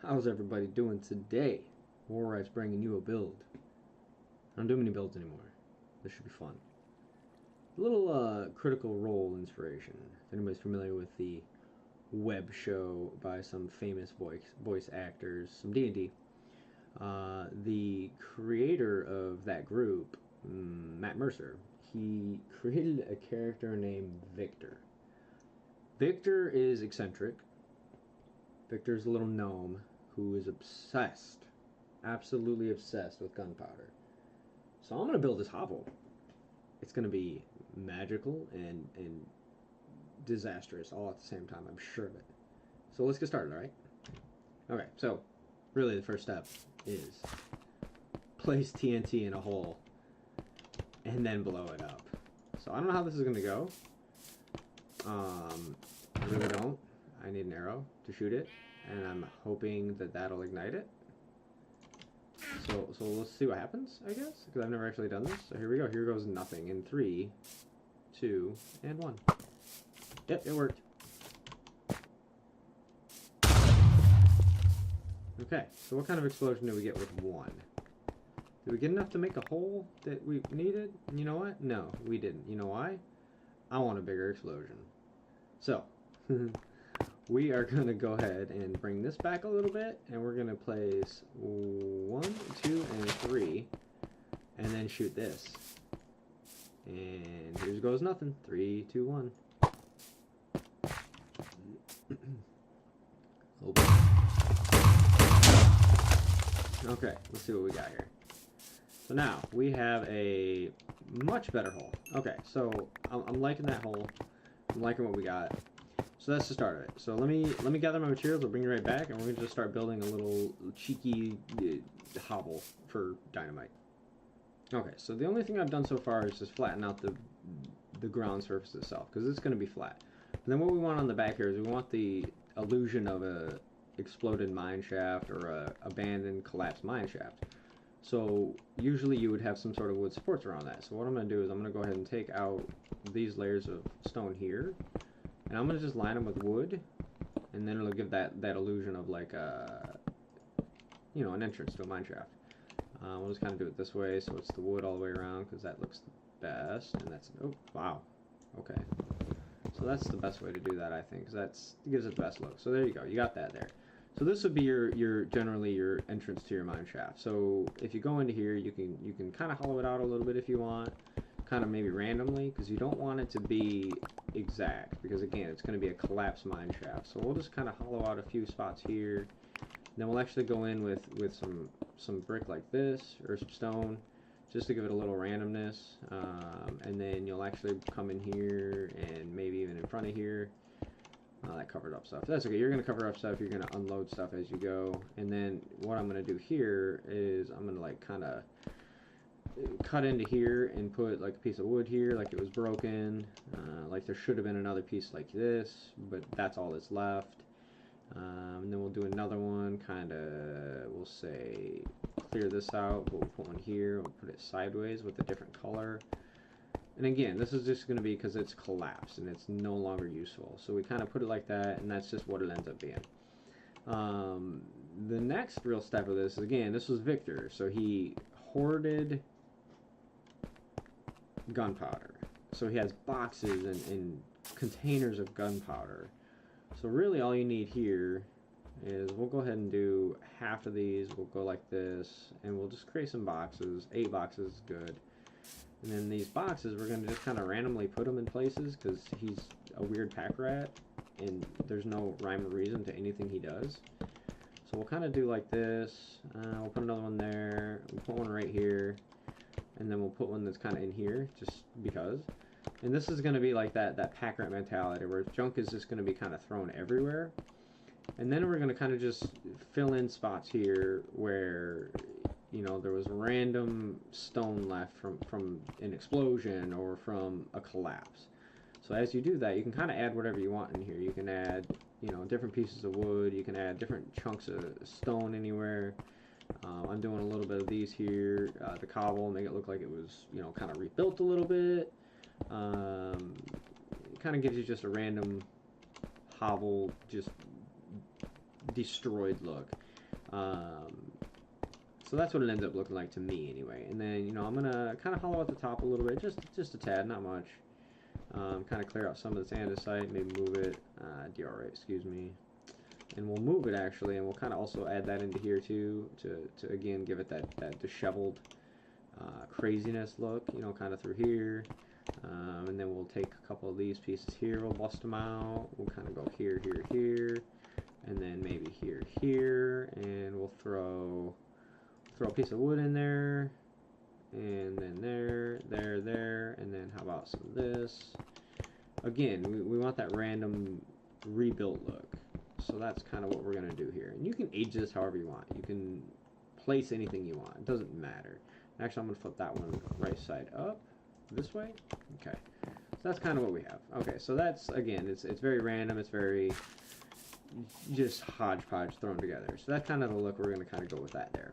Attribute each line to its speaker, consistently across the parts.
Speaker 1: How's everybody doing today? Hoards bringing you a build. I don't do many builds anymore. This should be fun. A little Critical Role inspiration. If anybody's familiar with the web show by some famous voice actors, some D&D. The creator of that group, Matt Mercer, he created a character named Victor. Victor is eccentric. Victor's a little gnome who is obsessed, absolutely obsessed with gunpowder. So I'm going to build this hovel. It's going to be magical and disastrous all at the same time, I'm sure of it. So let's get started, alright? Okay, so really the first step is place TNT in a hole and then blow it up. So I don't know how this is going to go. I really don't. I need an arrow to shoot it, and I'm hoping that that'll ignite it. So let's see what happens, I guess, because I've never actually done this. So here we go. Here goes nothing in 3, 2, and 1. Yep, it worked. Okay, so what kind of explosion do we get with 1? Did we get enough to make a hole that we needed? And you know what? No, we didn't. You know why? I want a bigger explosion. So, we are going to go ahead and bring this back a little bit, and we're going to place 1, 2, and 3, and then shoot this. And here goes nothing. 3, 2, 1. Open. Okay, let's see what we got here. So now, we have a much better hole. Okay, so I'm liking that hole. I'm liking what we got. So that's the start of it. So let me gather my materials. I'll bring you right back, and we're gonna just start building a little cheeky hovel for dynamite. Okay, so the only thing I've done so far is just flatten out the ground surface itself, because it's gonna be flat. And then what we want on the back here is we want the illusion of a exploded mine shaft or a abandoned collapsed mine shaft. So usually you would have some sort of wood supports around that. So what I'm going to do is I'm going to go ahead and take out these layers of stone here, and I'm going to just line them with wood, and then it'll give that illusion of like a, you know, an entrance to a mine shaft. We'll just kind of do it this way, so it's the wood all the way around, because that looks the best. And that's, oh wow, okay. So that's the best way to do that, I think, because it gives it the best look. So there you go, you got that there. So this would be your generally your entrance to your mine shaft. So if you go into here, you can kind of hollow it out a little bit if you want, kind of maybe randomly, because you don't want it to be exact, because again, it's going to be a collapsed mine shaft. So we'll just kind of hollow out a few spots here. Then we'll actually go in with some brick like this, or some stone, just to give it a little randomness. And then you'll actually come in here and maybe even in front of here. That covered up stuff. That's okay. You're going to cover up stuff. You're going to unload stuff as you go. And then what I'm going to do here is I'm going to like kind of cut into here and put like a piece of wood here like it was broken. Like there should have been another piece like this, but that's all that's left. And then we'll do another one, kind of, we'll say clear this out, but we'll put one here. We'll put it sideways with a different color. And again, this is just going to be because it's collapsed and it's no longer useful. So we kind of put it like that, and that's just what it ends up being. The next real step of this is, again, this was Victor. So he hoarded gunpowder. So he has boxes and containers of gunpowder. So really all you need here is, we'll go ahead and do half of these. We'll go like this, and we'll just create some boxes. 8 boxes is good. And then these boxes, we're going to just kind of randomly put them in places, because he's a weird pack rat, and there's no rhyme or reason to anything he does. So we'll kind of do like this. We'll put another one there. We'll put one right here. And then we'll put one that's kind of in here, just because. And this is going to be like that pack rat mentality, where junk is just going to be kind of thrown everywhere. And then we're going to kind of just fill in spots here where, you know, there was random stone left from an explosion or from a collapse. So as you do that, you can kind of add whatever you want in here. You can add, you know, different pieces of wood. You can add different chunks of stone anywhere. I'm doing a little bit of these here, the cobble, make it look like it was, you know, kind of rebuilt a little bit. It kind of gives you just a random hovel, just destroyed look. So that's what it ends up looking like to me anyway. And then, you know, I'm gonna kind of hollow out the top a little bit, just a tad, not much. Kind of clear out some of this andesite, maybe move it, diorite, excuse me. And we'll move it actually, and we'll kind of also add that into here too, to again give it that disheveled craziness look, you know, kind of through here. And then we'll take a couple of these pieces here, we'll bust them out. We'll kind of go here, here, here, and then maybe here, here, and we'll throw a piece of wood in there, and then there, and then how about some of this? Again, we want that random rebuilt look. So that's kind of what we're going to do here. And you can age this however you want. You can place anything you want. It doesn't matter. Actually, I'm going to flip that one right side up this way. Okay. So that's kind of what we have. Okay, so that's, again, it's very random. It's very just hodgepodge thrown together. So that's kind of the look we're going to kind of go with that there.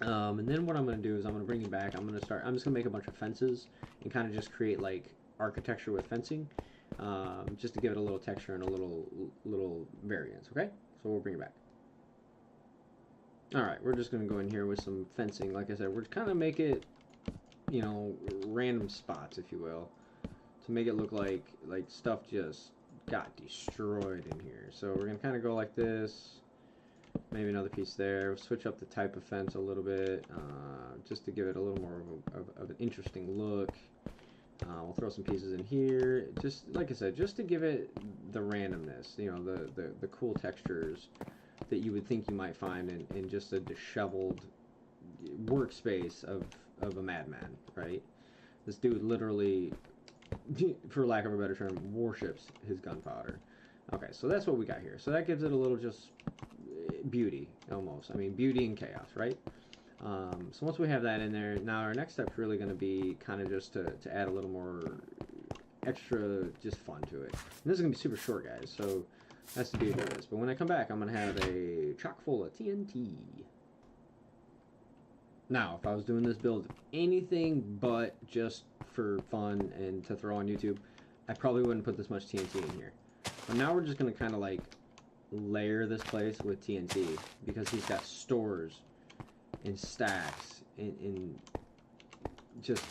Speaker 1: And then what I'm going to do is I'm going to bring you back. I'm just going to make a bunch of fences and kind of just create like architecture with fencing. Just to give it a little texture and a little variance, okay? So we'll bring it back. Alright, we're just going to go in here with some fencing. Like I said, we're kind of make it, you know, random spots, if you will, to make it look like stuff just got destroyed in here. So we're going to kind of go like this, maybe another piece there. We'll switch up the type of fence a little bit, just to give it a little more of an interesting look. We'll throw some pieces in here, just like I said, just to give it the randomness, you know, the cool textures that you would think you might find in just a disheveled workspace of a madman, right? This dude literally, for lack of a better term, worships his gunpowder. Okay, so that's what we got here. So that gives it a little just beauty, almost. I mean, beauty and chaos, right? So once we have that in there, now our next step is really going to be kind of just to add a little more extra just fun to it. And this is going to be super short, guys, so that's the beauty of this. But when I come back, I'm going to have a chock full of TNT. Now, if I was doing this build anything but just for fun and to throw on YouTube, I probably wouldn't put this much TNT in here. But now we're just going to kind of like layer this place with TNT because he's got stores in stacks in just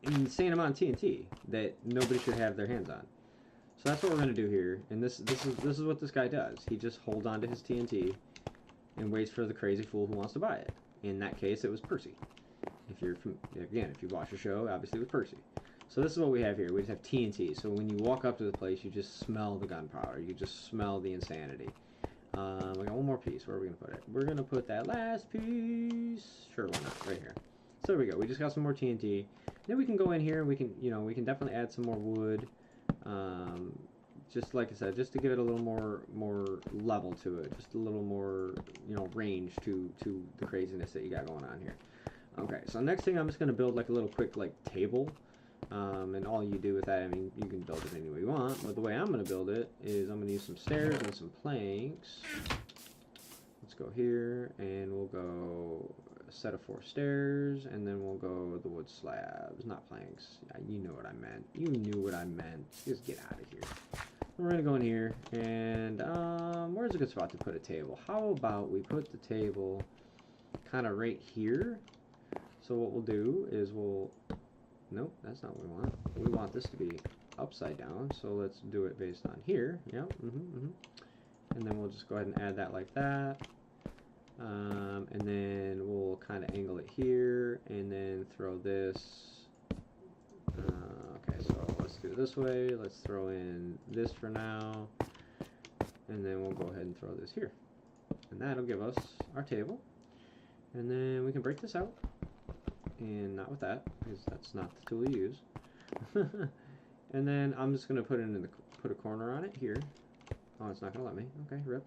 Speaker 1: an insane amount of TNT that nobody should have their hands on. So that's what we're going to do here, and this is what this guy does. He just holds on to his TNT and waits for the crazy fool who wants to buy it. In that case, it was Percy. If you're again, if you watch the show, obviously it was Percy. So this is what we have here. We just have TNT. So when you walk up to the place, you just smell the gunpowder. You just smell the insanity. We got one more piece. Where are we going to put it? We're going to put that last piece. Sure, why not? Right here. So there we go. We just got some more TNT. Then we can go in here and we can, you know, we can definitely add some more wood. Just like I said, just to give it a little more level to it. Just a little more, you know, range to the craziness that you got going on here. Okay, so next thing I'm just going to build like a little quick like table. And all you do with that, I mean, you can build it any way you want, but the way I'm going to build it is I'm going to use some stairs and some planks. Let's go here, and we'll go a set of 4 stairs, and then we'll go the wood slabs, not planks. Yeah, you know what I meant. You knew what I meant. Just get out of here. We're going to go in here, and where's a good spot to put a table? How about we put the table kind of right here? So what we'll do is we'll... Nope, that's not what we want. We want this to be upside down, so let's do it based on here. Yep, and then we'll just go ahead and add that like that. And then we'll kind of angle it here, and then throw this. Okay, so let's do it this way. Let's throw in this for now. And then we'll go ahead and throw this here. And that'll give us our table. And then we can break this out. And not with that, because that's not the tool you use. And then I'm just gonna put a corner on it here. Oh, it's not gonna let me. Okay, rip.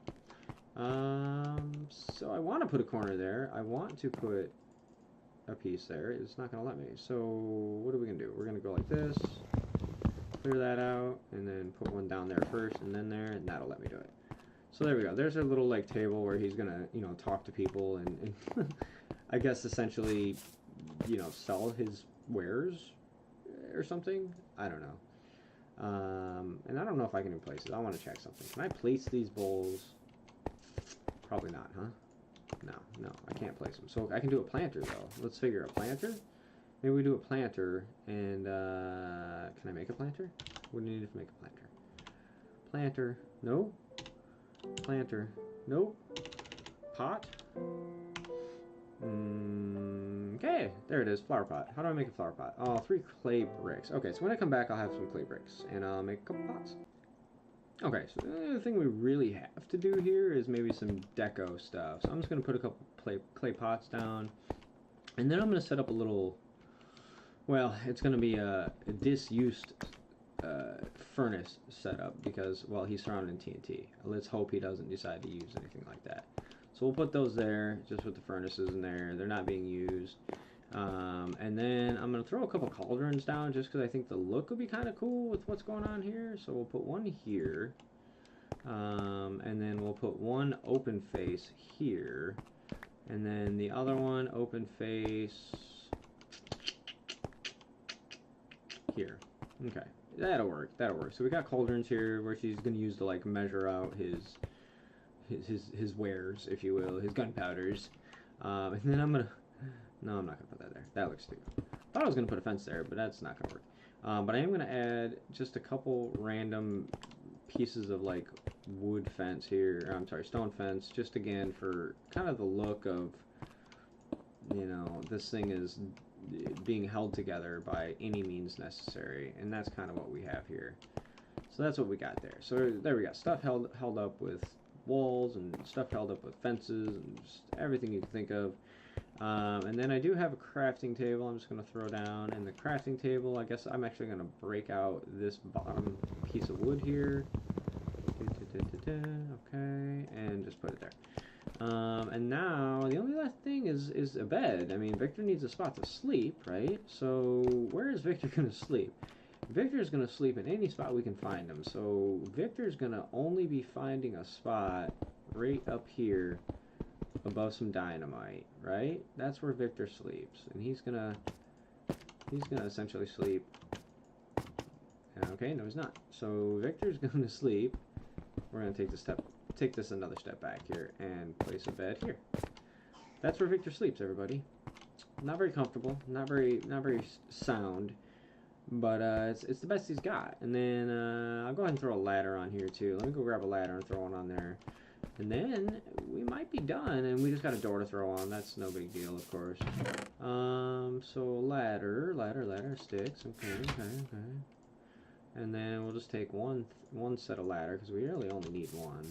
Speaker 1: So I want to put a corner there. I want to put a piece there. It's not gonna let me. So what are we gonna do? We're gonna go like this, clear that out, and then put one down there first, and then there, and that'll let me do it. So there we go. There's a little like table where he's gonna, you know, talk to people and I guess essentially, you know, sell his wares or something. I don't know. And I don't know if I can place it. I want to check something. Can I place these bowls? Probably not, huh? No, I can't place them. So I can do a planter, though. Let's figure a planter. Maybe we do a planter, and, can I make a planter? What do you need to make a planter? Planter, no. Planter, nope. Pot? Okay, there it is, flower pot. How do I make a flower pot? Oh, 3 clay bricks. Okay, so when I come back, I'll have some clay bricks, and I'll make a couple pots. Okay, so the only thing we really have to do here is maybe some deco stuff. So I'm just going to put a couple clay pots down, and then I'm going to set up a little, well, it's going to be a disused furnace setup because, well, he's surrounded in TNT. Let's hope he doesn't decide to use anything like that. So we'll put those there, just with the furnaces in there. They're not being used. And then I'm going to throw a couple cauldrons down just because I think the look would be kind of cool with what's going on here. So we'll put one here. And then we'll put one open face here. And then the other one open face here. Okay, that'll work. That'll work. So we got cauldrons here where she's going to use to like measure out his wares, if you will, his gunpowders. And then I'm going to... No, I'm not going to put that there. That looks stupid. Thought I was going to put a fence there, but that's not going to work. But I am going to add just a couple random pieces of, like, wood fence here. Or, I'm sorry, stone fence. Just, again, for kind of the look of, you know, this thing is being held together by any means necessary. And that's kind of what we have here. So that's what we got there. So there we got stuff held up with walls and stuff held up with fences and just everything you can think of. And then I do have a crafting table I'm just going to throw down. And the crafting table, I guess I'm actually going to break out this bottom piece of wood here. Okay, and just put it there. And now, the only last thing is a bed. I mean, Victor needs a spot to sleep, right? So, where is Victor going to sleep? Victor's going to sleep in any spot we can find him. So, Victor's going to only be finding a spot right up here above some dynamite, right? That's where Victor sleeps, and he's gonna essentially sleep. Okay, no, he's not. So Victor's gonna sleep. We're gonna take this another step back here and place a bed here. That's where Victor sleeps, everybody. Not very comfortable, not very sound, but it's the best he's got. And then I'll go ahead and throw a ladder on here too. Let me go grab a ladder and throw one on there. And then we might be done, and we just got a door to throw on. That's no big deal, of course. So ladder, sticks. Okay. And then we'll just take one set of ladder because we really only need one.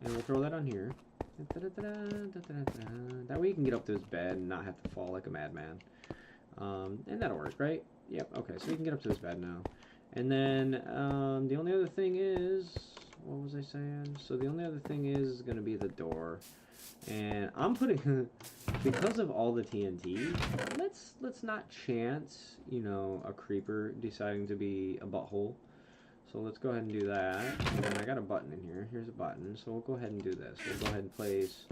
Speaker 1: And we'll throw that on here. That way you can get up to his bed and not have to fall like a madman. And that'll work, right? Yep. Okay, so we can get up to his bed now. And then the only other thing is. What was I saying? So the only other thing is going to be the door, and I'm putting because of all the TNT. Let's not chance, you know, a creeper deciding to be a butthole. So let's go ahead and do that. And then I got a button in here. Here's a button. So we'll go ahead and do this. We'll go ahead and place.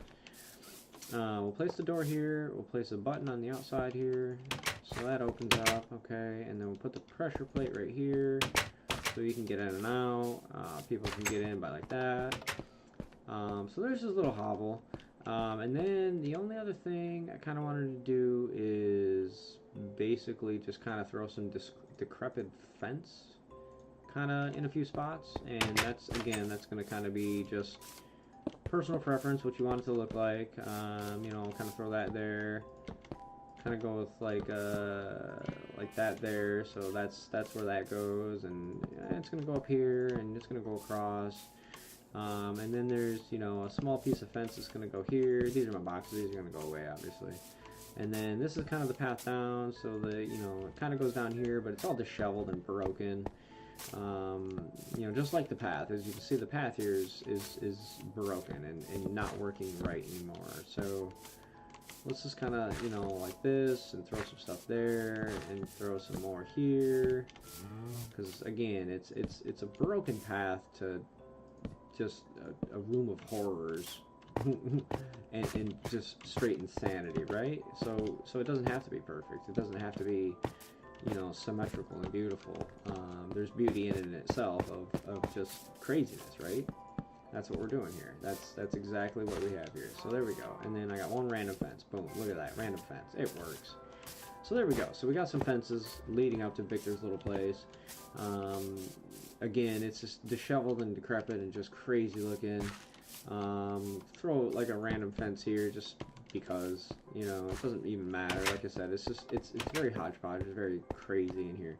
Speaker 1: We'll place the door here. We'll place a button on the outside here. So that opens up. Okay, and then we'll put the pressure plate right here. So you can get in and out. People can get in by like that. So there's this little hovel. And then the only other thing I kind of wanted to do is basically just kind of throw some decrepit fence kind of in a few spots. And that's going to kind of be just personal preference, what you want it to look like. You know, kind of throw that there. Kind of go with like that there, so that's where that goes, and it's gonna go up here, and it's gonna go across, and then there's, you know, a small piece of fence that's gonna go here. These are my boxes; these are gonna go away, obviously. And then this is kind of the path down, so that, you know, it kind of goes down here, but it's all disheveled and broken. You know, just like the path, as you can see, the path here is broken and not working right anymore. So. Let's just kind of, you know, like this, and throw some stuff there, and throw some more here, because again, it's a broken path to just a room of horrors, and just straight insanity, right? So it doesn't have to be perfect. It doesn't have to be, you know, symmetrical and beautiful. There's beauty in it in itself of just craziness, right? That's what we're doing here. That's exactly what we have here. So there we go. And then I got one random fence. Boom, look at that, random fence. It works. So there we go. So we got some fences leading up to Victor's little place. Again, it's just disheveled and decrepit and just crazy looking. Throw like a random fence here just because, you know, it doesn't even matter. Like I said, it's very hodgepodge. It's very crazy in here.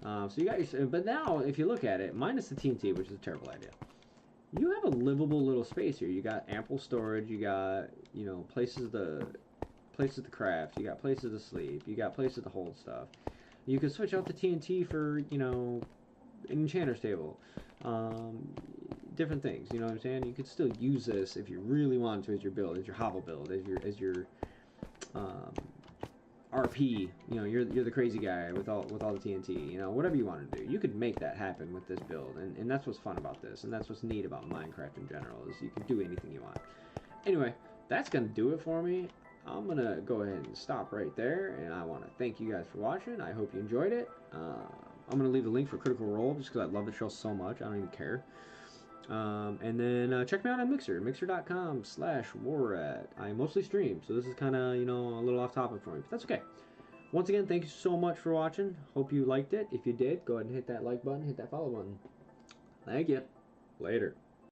Speaker 1: So you got your, but now if you look at it, minus the TNT, which is a terrible idea, you have a livable little space here. You got ample storage. You got, you know, places to craft. You got places to sleep. You got places to hold stuff. You could switch out the TNT for, you know, an enchanter's table. Different things, you know what I'm saying? You could still use this if you really want to as your build, as your hovel build, as your RP. You know, you're the crazy guy with all the TNT. You know, whatever you want to do, you could make that happen with this build, and that's what's fun about this, and that's what's neat about Minecraft in general, is you can do anything you want. Anyway, that's gonna do it for me. I'm gonna go ahead and stop right there, and I want to thank you guys for watching. I hope you enjoyed it. I'm gonna leave the link for Critical Role just because I love the show so much. I don't even care. And then check me out on Mixer, mixer.com/warrat. I mostly stream, so this is kind of, you know, a little off topic for me, but that's okay. Once again, thank you so much for watching. Hope you liked it. If you did, go ahead and hit that like button, hit that follow button. Thank you. Later.